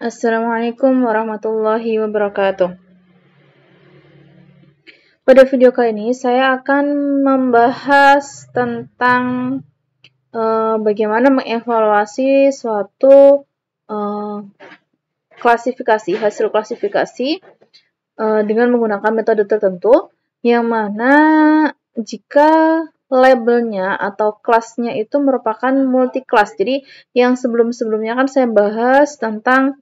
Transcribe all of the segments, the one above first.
Assalamualaikum warahmatullahi wabarakatuh. Pada video kali ini saya akan membahas tentang bagaimana mengevaluasi suatu klasifikasi, hasil klasifikasi dengan menggunakan metode tertentu, yang mana jika labelnya atau kelasnya itu merupakan multi-class. Jadi yang sebelum-sebelumnya kan saya bahas tentang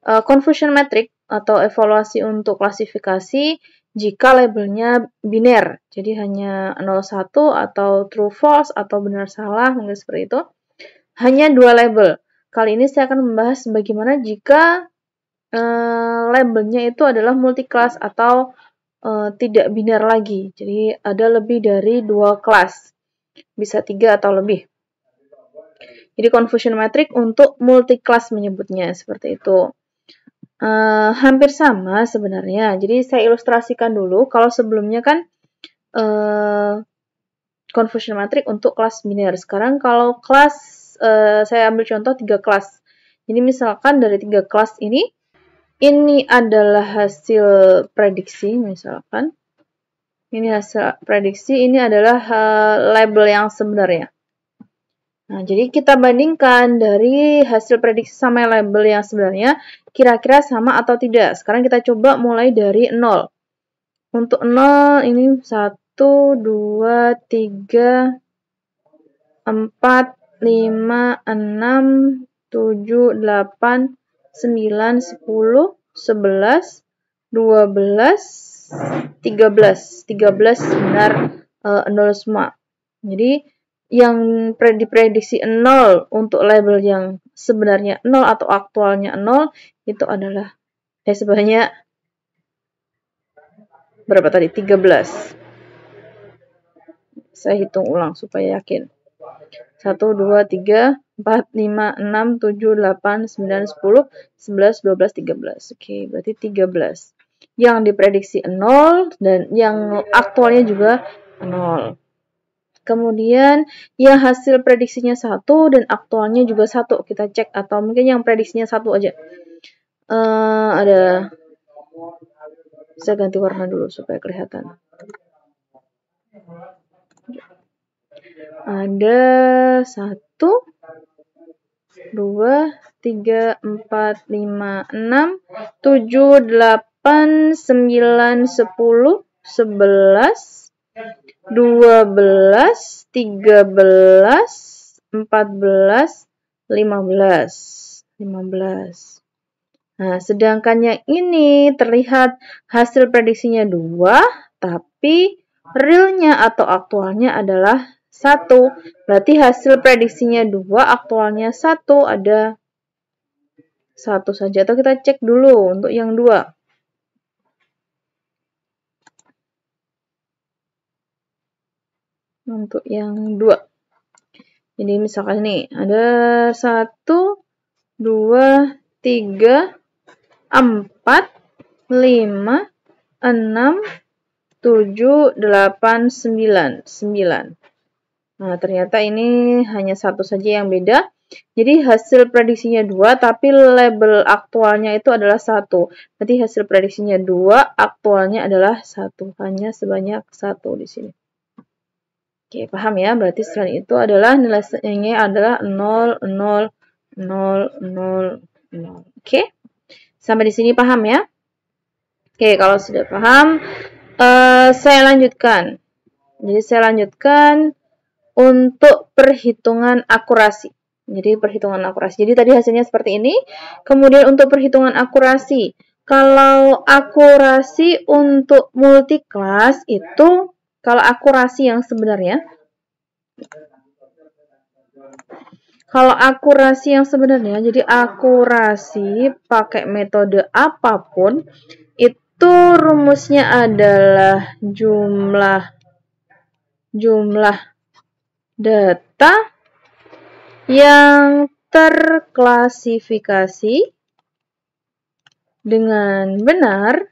confusion metric atau evaluasi untuk klasifikasi jika labelnya biner, jadi hanya 01 atau true false atau benar salah, mungkin seperti itu. Hanya dua label. Kali ini saya akan membahas bagaimana jika labelnya itu adalah multi-class atau tidak biner lagi. Jadi ada lebih dari dua kelas, bisa 3 atau lebih. Jadi confusion metric untuk multi-class menyebutnya seperti itu. Hampir sama sebenarnya. Jadi saya ilustrasikan dulu. Kalau sebelumnya kan confusion metric untuk kelas biner. Sekarang kalau kelas, saya ambil contoh 3 kelas. Jadi misalkan dari 3 kelas ini adalah hasil prediksi misalkan. Ini hasil prediksi, ini adalah label yang sebenarnya. Nah, jadi kita bandingkan dari hasil prediksi sama label yang sebenarnya, kira-kira sama atau tidak. Sekarang kita coba mulai dari 0. Untuk 0 ini 1, 2, 3, 4, 5, 6, 7, 8, 9, 10, 11, 12, 13. 13 benar 0 semua. Jadi yang diprediksi 0 untuk label yang sebenarnya 0 atau aktualnya 0 itu adalah sebenarnya berapa tadi? 13. Saya hitung ulang supaya yakin. 1, 2, 3, 4, 5, 6, 7, 8, 9, 10, 11, 12, 13. Oke, berarti 13. Yang diprediksi 0 dan yang aktualnya juga 0. Kemudian yang hasil prediksinya 1 dan aktualnya juga 1. Kita cek, atau mungkin yang prediksinya 1 aja. Ada, saya ganti warna dulu supaya kelihatan. Ada 1, 2, 3, 4, 5, 6, 7, 8, 9, 10, 11, 12, 13, 14, 15. Nah, sedangkan yang ini terlihat hasil prediksinya 2, tapi realnya atau aktualnya adalah 1. Berarti hasil prediksinya 2, aktualnya 1, ada 1 saja. Atau kita cek dulu untuk yang 2. Untuk yang 2. Jadi misalkan nih, ada 1, 2, 3, 4, 5, 6, 7, 8, 9. Nah, ternyata ini hanya 1 saja yang beda. Jadi hasil prediksinya 2, tapi label aktualnya itu adalah 1. Berarti hasil prediksinya 2, aktualnya adalah 1. Hanya sebanyak 1 di sini. Oke, paham ya? Berarti selain itu adalah nilainya adalah 0, 0, 0, 0, 0. Oke? Sampai di sini paham ya? Oke, kalau sudah paham, saya lanjutkan. Jadi saya lanjutkan untuk perhitungan akurasi. Jadi perhitungan akurasi. Jadi tadi hasilnya seperti ini. Kemudian untuk perhitungan akurasi. Kalau akurasi untuk multi-class itu, kalau akurasi yang sebenarnya, jadi akurasi pakai metode apapun, itu rumusnya adalah jumlah data yang terklasifikasi dengan benar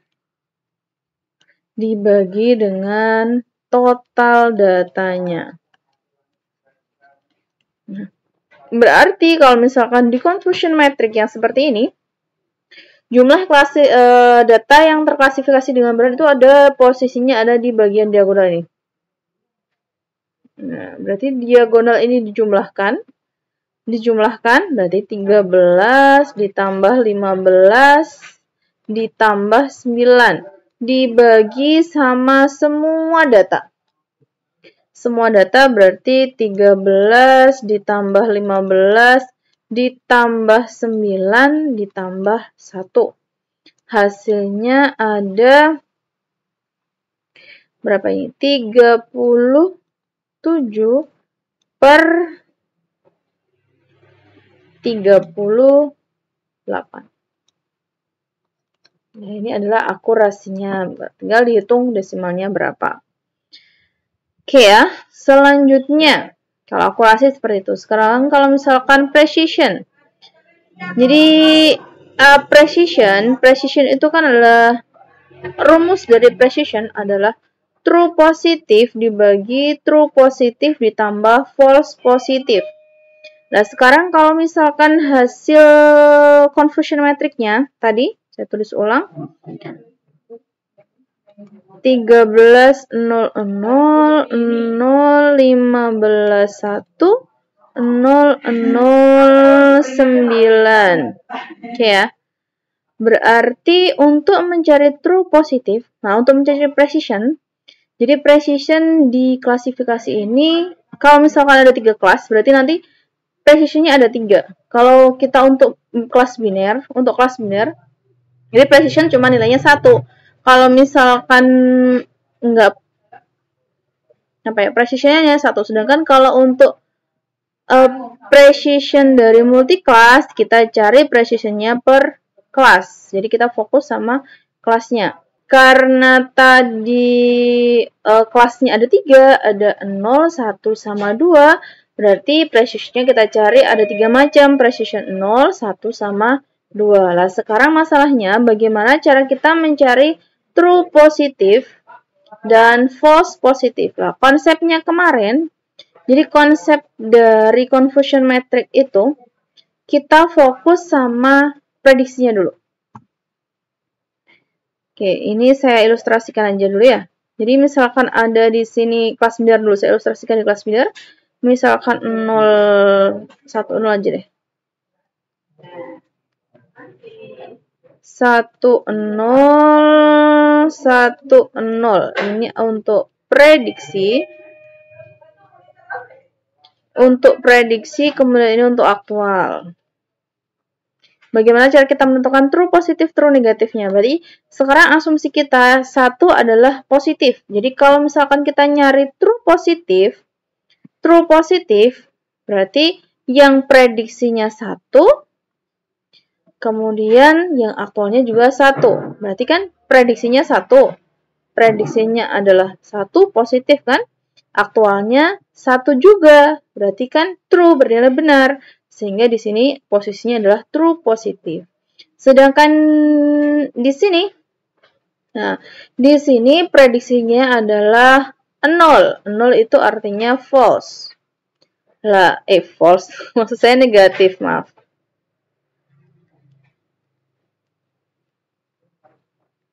dibagi dengan total datanya. Nah, berarti kalau misalkan di confusion matrix yang seperti ini, jumlah data yang terklasifikasi dengan benar itu ada posisinya ada di bagian diagonal ini. Nah, berarti diagonal ini dijumlahkan berarti 13 ditambah 15 ditambah 9 dibagi sama semua data. Semua data berarti 13 ditambah 15 ditambah 9 ditambah 1. Hasilnya ada berapa ini? 37 per 38. Nah, ini adalah akurasinya. Tinggal dihitung desimalnya berapa. Oke ya, selanjutnya. Kalau akurasi seperti itu. Sekarang kalau misalkan precision. Jadi, precision itu kan adalah, rumus dari precision adalah true positif dibagi true positif ditambah false positif. Nah, sekarang kalau misalkan hasil confusion matrix-nya tadi, saya tulis ulang. 13, 0, 0, 0, 15, 1, 0, 0, 9. Oke ya. Berarti untuk mencari true positif, nah untuk mencari precision, jadi precision di klasifikasi ini, kalau misalkan ada 3 kelas, berarti nanti precisionnya ada 3. Kalau kita untuk kelas biner, jadi precision cuma nilainya 1. Kalau misalkan enggak, precisionnya hanya 1. Sedangkan kalau untuk precision dari multiclass, kita cari precisionnya per kelas. Jadi kita fokus sama kelasnya. Karena tadi kelasnya ada 3, ada 0, 1, sama 2, berarti precisionnya kita cari ada 3 macam, precision 0, 1, sama 2. Lah sekarang masalahnya bagaimana cara kita mencari true positif dan false positif. Lah konsepnya kemarin, jadi konsep dari confusion matrix itu kita fokus sama prediksinya dulu. Oke, ini saya ilustrasikan aja dulu ya. Jadi misalkan ada di sini kelas biner dulu, saya ilustrasikan di kelas biner. Misalkan 0, 1, 0 aja deh. 1, 0, 1, 0. Ini untuk prediksi. Untuk prediksi, kemudian ini untuk aktual. Bagaimana cara kita menentukan true positif, true negatifnya? Berarti sekarang asumsi kita 1 adalah positif. Jadi kalau misalkan kita nyari true positif berarti yang prediksinya 1, kemudian yang aktualnya juga 1. Berarti kan prediksinya 1. Prediksinya adalah 1 positif kan? Aktualnya 1 juga. Berarti kan true, bernilai benar. Sehingga di sini posisinya adalah true positif. Sedangkan di sini, nah, di sini prediksinya adalah 0. 0 itu artinya false. Lah, false. Maksud saya negatif, maaf.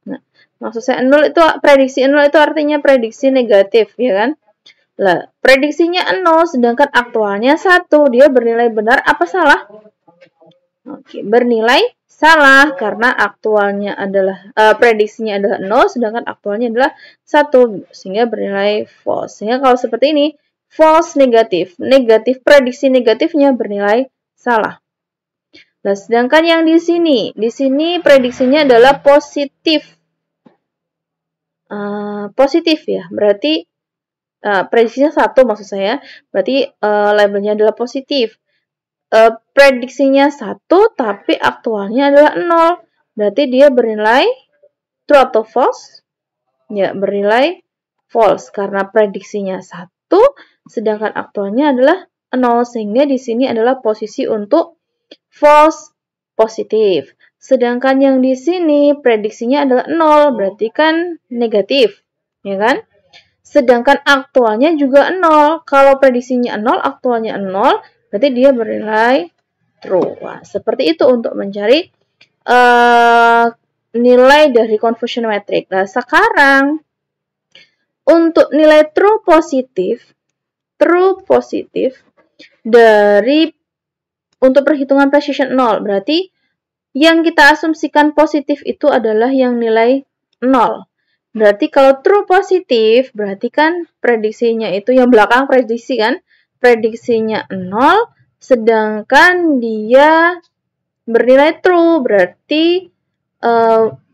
Nah, maksud saya 0 itu prediksi 0 itu artinya prediksi negatif, ya kan? Lah, prediksinya 0 sedangkan aktualnya 1. Dia bernilai benar apa salah? Oke, bernilai salah karena aktualnya adalah prediksinya adalah 0 sedangkan aktualnya adalah 1 sehingga bernilai false. Sehingga kalau seperti ini false negatif, prediksi negatifnya bernilai salah. Nah, sedangkan yang di sini prediksinya adalah positif. Positif ya, berarti prediksinya 1 maksud saya, berarti labelnya adalah positif. Prediksinya 1 tapi aktualnya adalah 0. Berarti dia bernilai true atau false? Ya, bernilai false karena prediksinya 1 sedangkan aktualnya adalah 0 sehingga di sini adalah posisi untuk false positif. Sedangkan yang di sini prediksinya adalah 0, berarti kan negatif, ya kan? Sedangkan aktualnya juga 0. Kalau prediksinya 0, aktualnya 0, berarti dia bernilai true. Wah, seperti itu untuk mencari nilai dari confusion metric. Nah, sekarang untuk nilai true positif dari untuk perhitungan precision 0, berarti yang kita asumsikan positif itu adalah yang nilai 0. Berarti kalau true positif, berarti kan prediksinya itu yang belakang prediksi kan, prediksinya 0, sedangkan dia bernilai true, berarti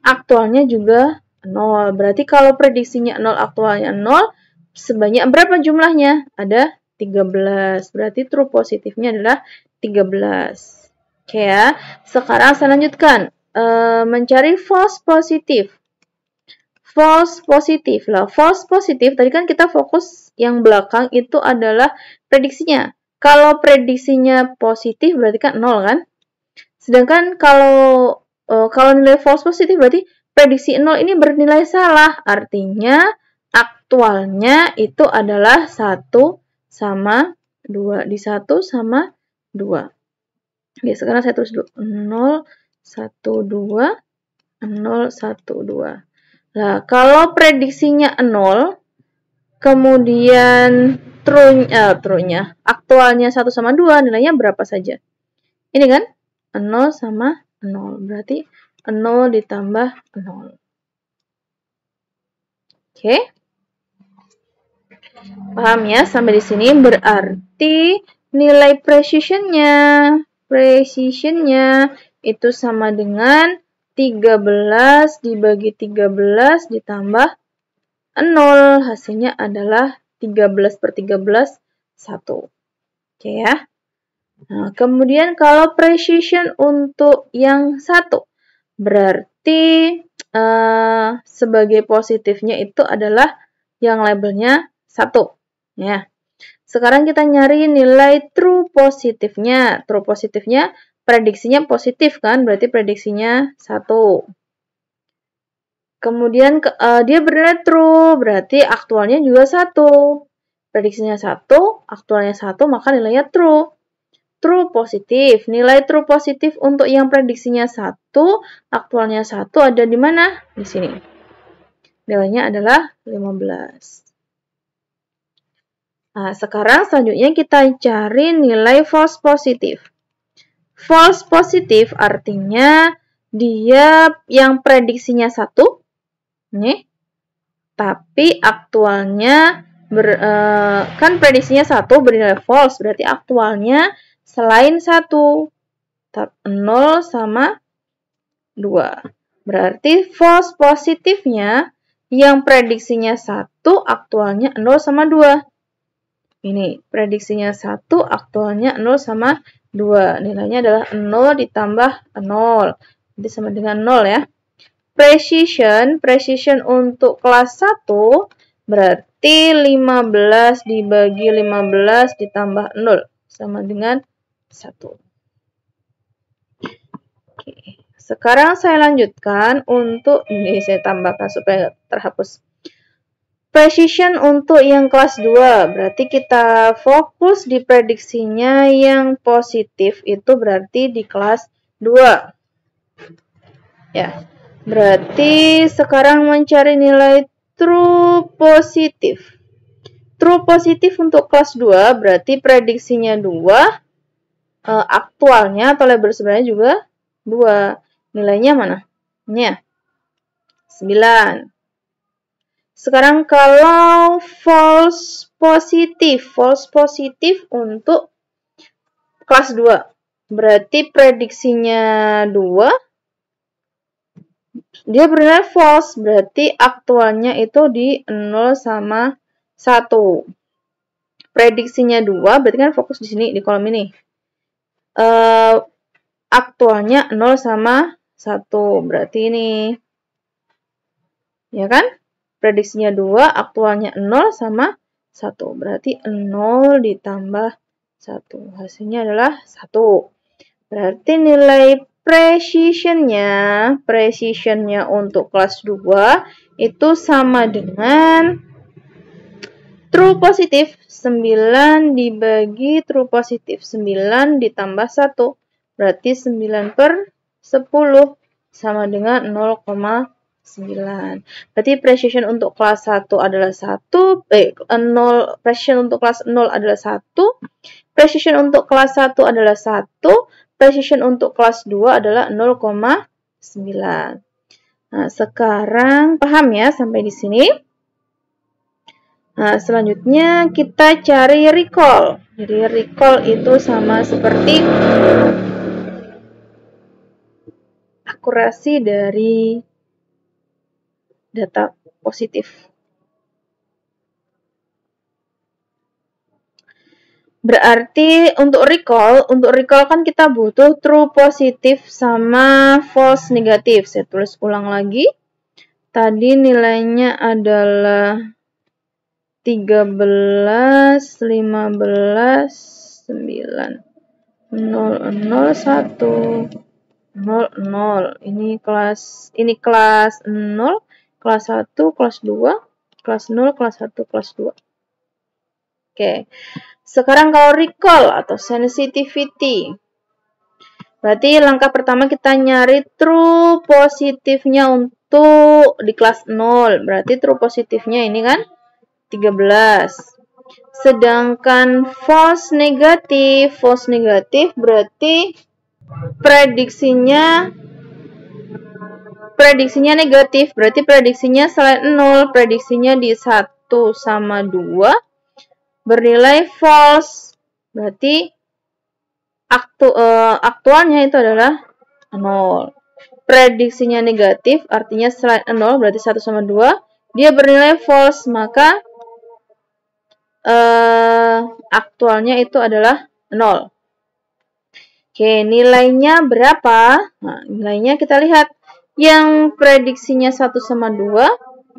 aktualnya juga 0. Berarti kalau prediksinya 0, aktualnya 0, sebanyak berapa jumlahnya? Ada 13. Berarti true positifnya adalah 13. Oke ya. Sekarang saya lanjutkan. Mencari false positif. False positif lah. False positif, tadi kan kita fokus yang belakang itu adalah prediksinya. Kalau prediksinya positif berarti kan 0 kan? Sedangkan kalau nilai false positif berarti prediksi 0 ini bernilai salah. Artinya aktualnya itu adalah 1 sama 2. Di 1 sama 2. Oke, sekarang saya tulis dulu. 0, 1, 2, 0, 1, 2. Nah, kalau prediksinya 0, kemudian true-nya, aktualnya 1 sama 2, nilainya berapa saja? Ini kan? 0 sama 0. Berarti 0 ditambah 0. Oke? Paham ya? Sampai di sini berarti nilai precision-nya itu sama dengan 13 dibagi 13 ditambah 0. Hasilnya adalah 13 per 13, 1. Oke ya. Nah, kemudian kalau precision untuk yang 1, berarti sebagai positifnya itu adalah yang labelnya 1. Ya. Sekarang kita nyari nilai true positifnya. True positifnya prediksinya positif kan, berarti prediksinya 1. Kemudian dia bernilai true, berarti aktualnya juga 1. Prediksinya 1, aktualnya 1, maka nilainya true. True positif. Nilai true positif untuk yang prediksinya 1, aktualnya 1 ada di mana? Di sini. Nilainya adalah 15. Nah, sekarang selanjutnya kita cari nilai false positif. False positif artinya dia yang prediksinya 1, nih, tapi aktualnya kan prediksinya 1 bernilai false, berarti aktualnya selain 1, 0 sama 2. Berarti false positifnya yang prediksinya 1, aktualnya 0 sama 2. Ini prediksinya 1, aktualnya 0 sama 2. Nilainya adalah 0 ditambah 0. Jadi sama dengan 0 ya. Precision untuk kelas 1 berarti 15 dibagi 15 ditambah 0 sama dengan 1. Oke. Sekarang saya lanjutkan untuk ini saya tambahkan supaya terhapus. Precision untuk yang kelas 2 berarti kita fokus di prediksinya yang positif itu berarti di kelas 2. Ya. Berarti sekarang mencari nilai true positif. True positif untuk kelas 2 berarti prediksinya 2, aktualnya atau label sebenarnya juga 2. Nilainya mana? Ini ya. 9. Sekarang kalau false positif untuk kelas 2 berarti prediksinya 2, dia bernilai false, berarti aktualnya itu di 0 sama 1. Prediksinya 2, berarti kan fokus di sini, di kolom ini. Aktualnya 0 sama 1, berarti ini. Ya kan? Prediksinya 2, aktualnya 0 sama 1. Berarti 0 ditambah 1. Hasilnya adalah 1. Berarti nilai precisionnya untuk kelas 2 itu sama dengan true positif 9 dibagi true positif 9 ditambah 1. Berarti 9 per 10 sama dengan 0,9. Berarti precision untuk kelas 1 adalah 1, precision untuk kelas 0 adalah 1, precision untuk kelas 1 adalah 1, precision untuk kelas 2 adalah 0,9. Nah, sekarang paham ya sampai di sini? Nah, selanjutnya kita cari recall. Jadi recall itu sama seperti akurasi dari data positif. Berarti untuk recall kan kita butuh true positif sama false negatif. Saya tulis ulang lagi. Tadi nilainya adalah 13, 15, 9, 0, 0, 1, 0, 0. Ini kelas 0, kelas 1, kelas 2, kelas 0, kelas 1, kelas 2. Oke. Sekarang kalau recall atau sensitivity. Berarti langkah pertama kita nyari true positifnya untuk di kelas 0. Berarti true positifnya ini kan 13. Sedangkan false negatif berarti prediksinya negatif. Berarti prediksinya selain 0, prediksinya di 1 sama 2. Bernilai false, berarti aktualnya itu adalah 0. Prediksinya negatif, artinya selain 0, berarti 1 sama 2. Dia bernilai false, maka aktualnya itu adalah 0. Oke, nilainya berapa? Nah, nilainya kita lihat. Yang prediksinya 1 sama 2,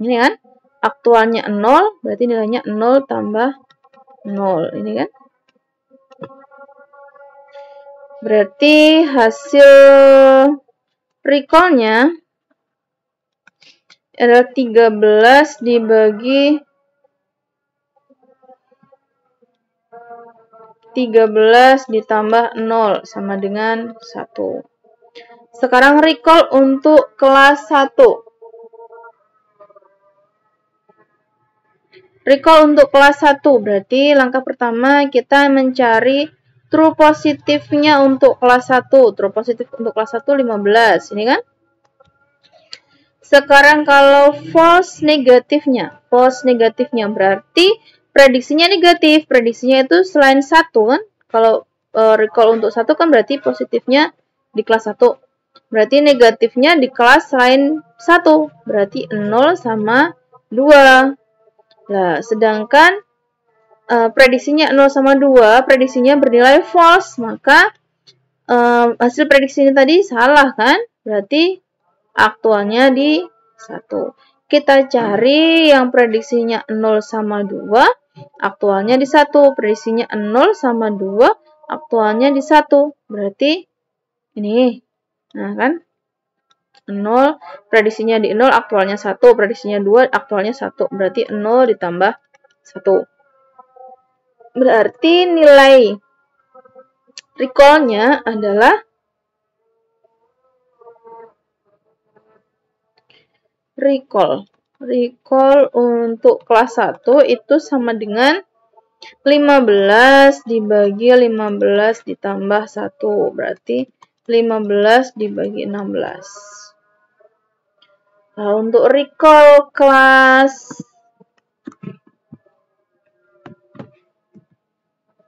ini kan, aktualnya 0, berarti nilainya 0 tambah 0, ini kan. Berarti hasil recall-nya adalah 13 dibagi 13 ditambah 0 sama dengan 1. Sekarang recall untuk kelas 1. Recall untuk kelas 1, berarti langkah pertama kita mencari true positifnya untuk kelas 1. True positif untuk kelas 1 15, ini kan? Sekarang kalau false negatifnya berarti prediksinya negatif. Prediksinya itu selain 1 kan? Kalau recall untuk 1 kan berarti positifnya di kelas 1. Berarti negatifnya di kelas selain 1. Berarti 0 sama 2. Nah, sedangkan prediksinya 0 sama 2, prediksinya bernilai false, maka hasil prediksinya tadi salah kan? Berarti aktualnya di 1. Kita cari yang prediksinya 0 sama 2, aktualnya di 1. Prediksinya 0 sama 2, aktualnya di 1. Berarti ini. Nah, kan? 0, prediksinya di 0, aktualnya 1, prediksinya 2, aktualnya 1. Berarti 0 ditambah 1. Berarti nilai recall-nya adalah recall untuk kelas 1 itu sama dengan 15 dibagi 15 ditambah 1. Berarti 15 dibagi 16. Nah, untuk recall kelas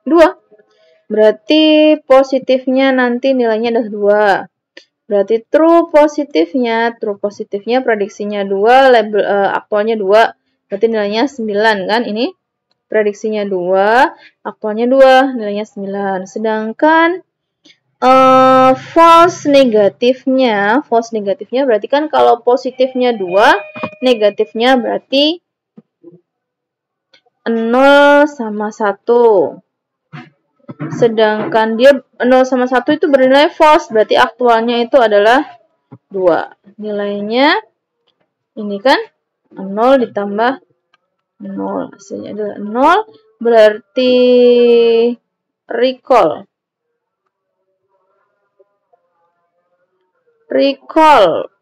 2, berarti positifnya nanti nilainya adalah 2. Berarti true positifnya prediksinya 2, label aktualnya 2. Berarti nilainya 9 kan ini? Prediksinya 2, aktualnya 2, nilainya 9. Sedangkan false negatifnya berarti kan kalau positifnya 2, negatifnya berarti 0 sama 1. Sedangkan dia 0 sama 1 itu bernilai false, berarti aktualnya itu adalah 2. Nilainya ini kan 0 ditambah 0, hasilnya adalah 0, berarti recall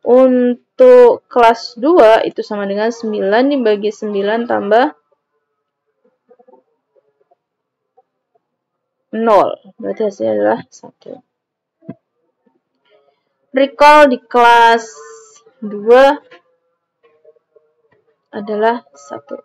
untuk kelas 2 itu sama dengan 9 dibagi 9 tambah 0. Berarti hasilnya adalah 1. Recall di kelas 2 adalah 1.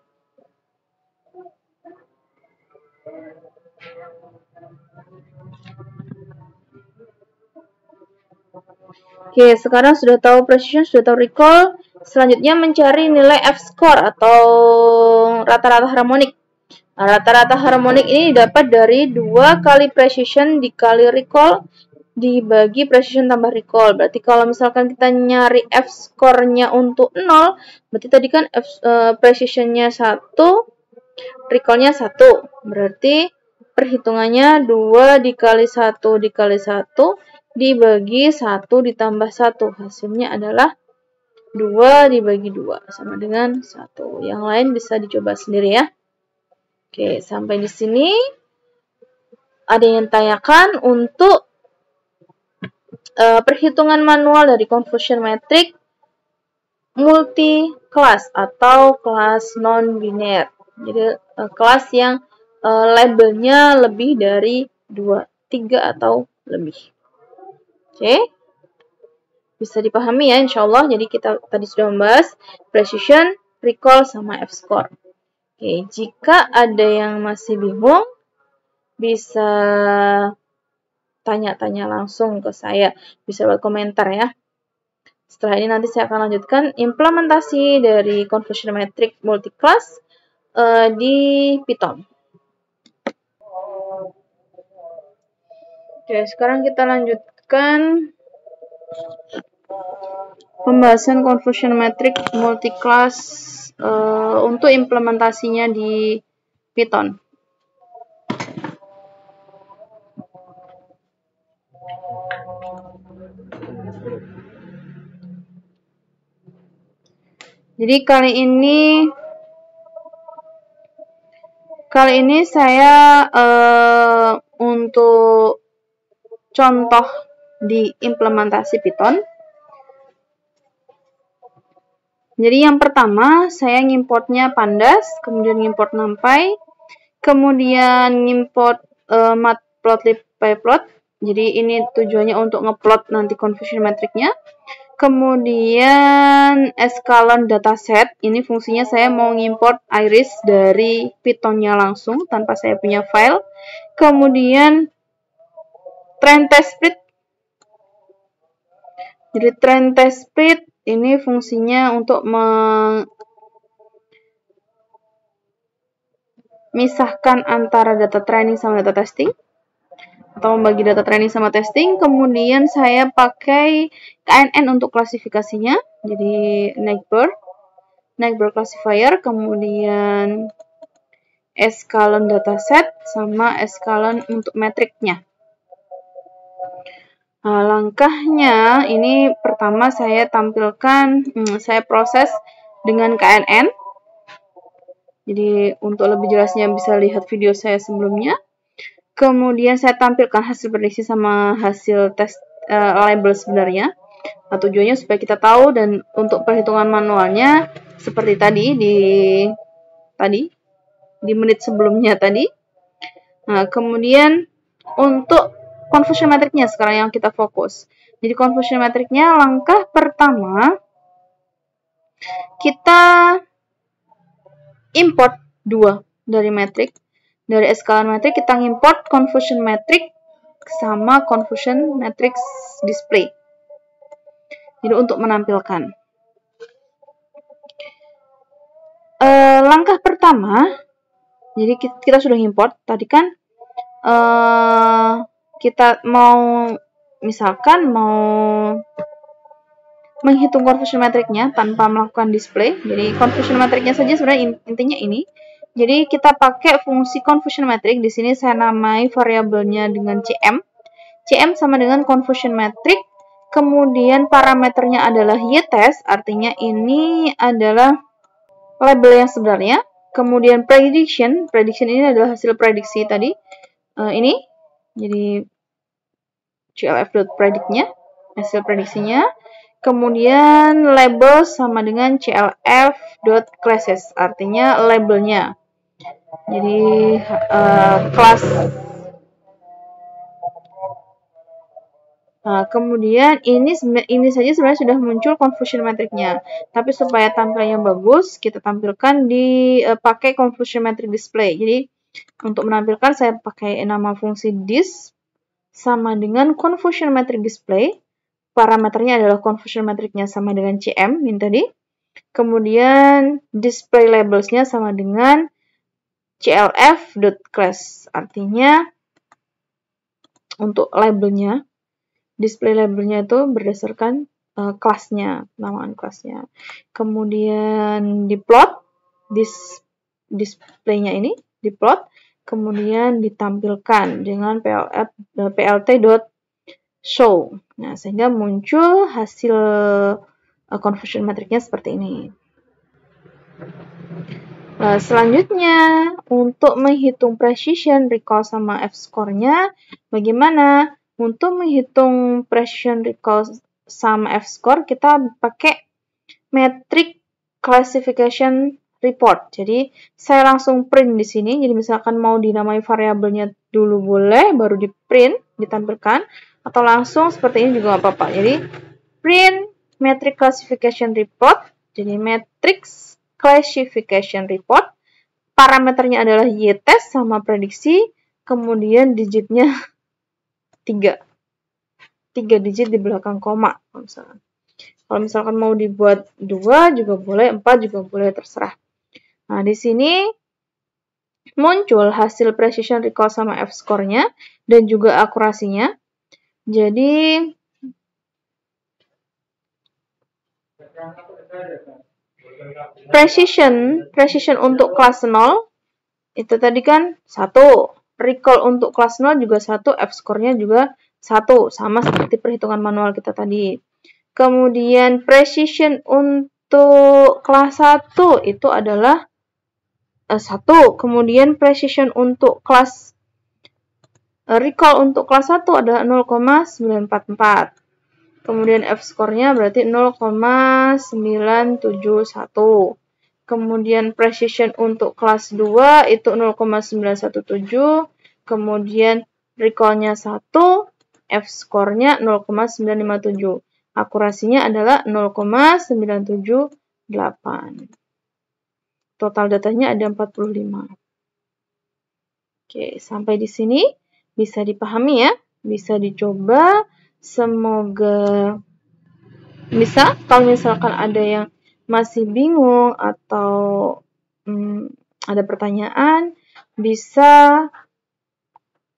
Oke, sekarang sudah tahu precision, sudah tahu recall. Selanjutnya mencari nilai F-score atau rata-rata harmonik. Nah, rata-rata harmonik ini dapat dari 2 kali precision dikali recall dibagi precision tambah recall. Berarti kalau misalkan kita nyari F-score-nya untuk 0, berarti tadi kan precision-nya 1, recall-nya 1. Berarti perhitungannya 2 dikali 1 dikali 1 dibagi 1 ditambah 1. Hasilnya adalah 2 dibagi 2 sama dengan 1. Yang lain bisa dicoba sendiri ya. Oke, sampai di sini. Ada yang tanyakan untuk perhitungan manual dari confusion matrix multi kelas atau kelas non-biner. Jadi kelas yang labelnya lebih dari 2, 3 atau lebih. Oke. Bisa dipahami ya insyaallah. Jadi kita tadi sudah membahas precision, recall, sama F-score. Oke, jika ada yang masih bingung, bisa tanya-tanya langsung ke saya. Bisa buat komentar ya. Setelah ini nanti saya akan lanjutkan implementasi dari confusion matrix multiclass di Python. Oke, sekarang kita lanjutkan pembahasan confusion matrix multiclass untuk implementasinya di Python. Jadi kali ini saya untuk contoh di implementasi Python. Jadi yang pertama saya ngimportnya pandas, kemudian ngimport numpy, kemudian ngimport matplotlib pyplot. Jadi ini tujuannya untuk ngeplot nanti confusion matrix-nya. Kemudian escalon dataset, ini fungsinya saya mau ngimport iris dari Python-nya langsung tanpa saya punya file. Kemudian train test split. Jadi train test split ini fungsinya untuk memisahkan antara data training sama data testing, atau membagi data training sama testing. Kemudian saya pakai KNN untuk klasifikasinya, jadi neighbor classifier, kemudian escalon dataset sama escalon untuk metriknya. Nah, langkahnya ini pertama saya tampilkan, saya proses dengan KNN. Jadi untuk lebih jelasnya bisa lihat video saya sebelumnya. Kemudian saya tampilkan hasil prediksi sama hasil tes label sebenarnya. Nah, tujuannya supaya kita tahu, dan untuk perhitungan manualnya seperti tadi di menit sebelumnya tadi. Nah, kemudian untuk confusion matrix-nya sekarang yang kita fokus. Jadi confusion matrix-nya langkah pertama kita import 2 dari matrix. Dari escalon matrix kita import confusion matrix sama confusion matrix display. Jadi untuk menampilkan. Langkah pertama, jadi kita sudah import tadi kan. Kita mau misalkan mau menghitung confusion matrix-nya tanpa melakukan display. Jadi confusion matrix-nya saja sebenarnya intinya ini. Jadi kita pakai fungsi confusion metric. Di sini saya namai variabelnya dengan CM. CM sama dengan confusion metric. Kemudian parameternya adalah y-test, artinya ini adalah label yang sebenarnya. Kemudian prediction ini adalah hasil prediksi tadi. Ini, jadi clf.predictnya, hasil prediksinya. Kemudian label sama dengan clf.classes, artinya labelnya. Jadi kelas. Kemudian ini saja sebenarnya sudah muncul confusion metricnya. Tapi supaya tampilnya bagus, kita tampilkan di pakai confusion metric display. Jadi untuk menampilkan saya pakai nama fungsi dis sama dengan confusion metric display. Parameternya adalah confusion metricnya sama dengan CM ini tadi. Kemudian display labelsnya sama dengan clf.class. Artinya untuk labelnya, display labelnya itu berdasarkan kelasnya, namaan kelasnya. Kemudian diplot, displaynya ini diplot, kemudian ditampilkan dengan plt.show. Nah, sehingga muncul hasil confusion metricnya seperti ini. Selanjutnya, untuk menghitung precision, recall sama f-score-nya, bagaimana? Untuk menghitung precision, recall sama f-score, kita pakai metric classification report. Jadi, saya langsung print di sini. Jadi, misalkan mau dinamai variabelnya dulu boleh, baru di print, ditampilkan. Atau langsung seperti ini juga nggak apa-apa. Jadi, print metric classification report. Jadi, matrix classification report. Parameternya adalah y-test sama prediksi. Kemudian digitnya 3. 3 digit di belakang koma. Kalau misalkan mau dibuat 2 juga boleh, 4 juga boleh, terserah. Nah, di sini muncul hasil precision recall sama f-score-nya dan juga akurasinya. Jadi, precision untuk kelas 0 itu tadi kan 1. Recall untuk kelas 0 juga 1, f-score-nya juga 1, sama seperti perhitungan manual kita tadi. Kemudian precision untuk kelas 1 itu adalah 1. Kemudian precision untuk kelas recall untuk kelas 1 adalah 0,944. Kemudian f-score-nya berarti 0,971. Kemudian precision untuk kelas 2 itu 0,917. Kemudian recall-nya 1, f-score-nya 0,957. Akurasinya adalah 0,978. Total datanya ada 45. Oke, sampai di sini bisa dipahami ya, bisa dicoba. Semoga bisa. Kalau misalkan ada yang masih bingung atau ada pertanyaan, bisa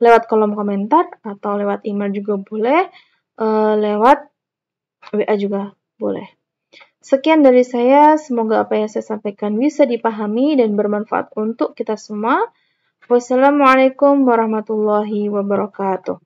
lewat kolom komentar atau lewat email juga boleh, lewat WA juga boleh. Sekian dari saya, semoga apa yang saya sampaikan bisa dipahami dan bermanfaat untuk kita semua. Wassalamualaikum warahmatullahi wabarakatuh.